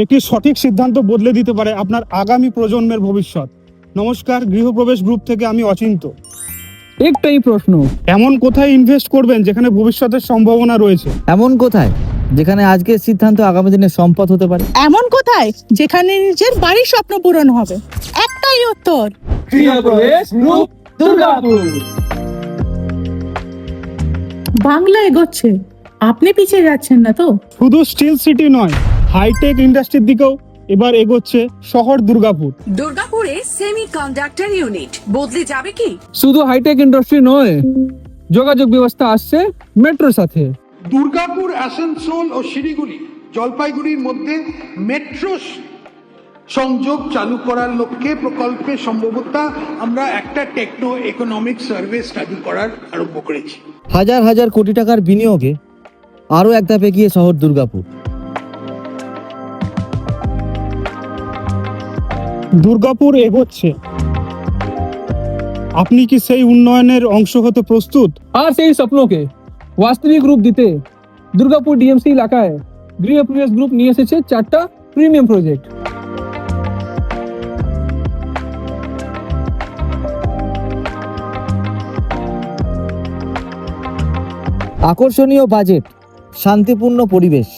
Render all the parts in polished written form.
একটি সঠিক সিদ্ধান্ত বদলে দিতে পারে আপনার আগামী প্রজন্মের ভবিষ্যৎ। নমস্কার, গৃহপ্রবেশ গ্রুপ থেকে আমি অচিন্ত। একটাই প্রশ্ন, এমন কোথায় ইনভেস্ট করবেন যেখানে ভবিষ্যতের সম্ভাবনা রয়েছে? এমন কোথায় যেখানে আজকের সিদ্ধান্ত আগামী দিনের সম্পদ হতে পারে? এমন কোথায় যেখানে নিজের বাড়ির স্বপ্ন পূরণ হবে? একটাই উত্তর, গৃহপ্রবেশ গ্রুপ, দুর্গাপুর। বাংলা এগোচ্ছে, আপনি পিছিয়ে যাচ্ছেন না তো? শুধু স্টিল সিটি নয়, হাইটেক ইন্ডাস্ট্রির দিকেও এবার এগোচ্ছে শহর দুর্গাপুর। দুর্গাপুরে সেমিকন্ডাক্টর ইউনিট বদলে যাবে কি? শুধু হাইটেক ইন্ডাস্ট্রি নয়, যোগাযোগ ব্যবস্থা আসছে মেট্রোর সাথে। দুর্গাপুর, আসানসোল ও শিলিগুড়ি, জলপাইগুড়ির মধ্যে মেট্রো সংযোগ চালু করার লক্ষ্যে প্রকল্পে সম্ভবত আমরা একটা টেকনো ইকোনমিক সার্ভে স্টাডি করার আরম্ভ করেছি। হাজার হাজার কোটি টাকার বিনিয়োগে আরও এক ধাপ এগিয়ে শহর দুর্গাপুর। দুর্গাপুর এগোচ্ছে। আপনি কি সেই উন্নয়নের অংশ হতে প্রস্তুত? আর সেই স্বপ্নকে বাস্তবিক রূপ দিতে দুর্গাপুর ডিএমসি এলাকায় গৃহপ্রবেশ গ্রুপ নিয়ে এসেছে 4টা প্রিমিয়াম প্রজেক্ট। আকর্ষণীয় বাজেট, শান্তিপূর্ণ পরিবেশ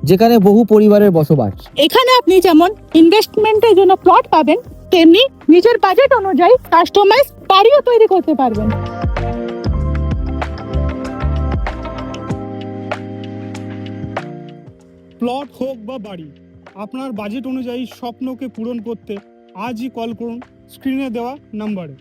যেখানে বহু পরিবারের বসবাস। এখানে আপনি যেমন ইনভেস্টমেন্টের জন্য প্লট পাবেন, তেমনি নিজের বাজেট অনুযায়ী কাস্টমাইজ বাড়িও তৈরি করতে পারবেন। প্লট হোক বা বাড়ি, আপনার বাজেট অনুযায়ী স্বপ্নকে পূরণ করতে আজই কল করুন স্ক্রিনে দেওয়া নাম্বারে।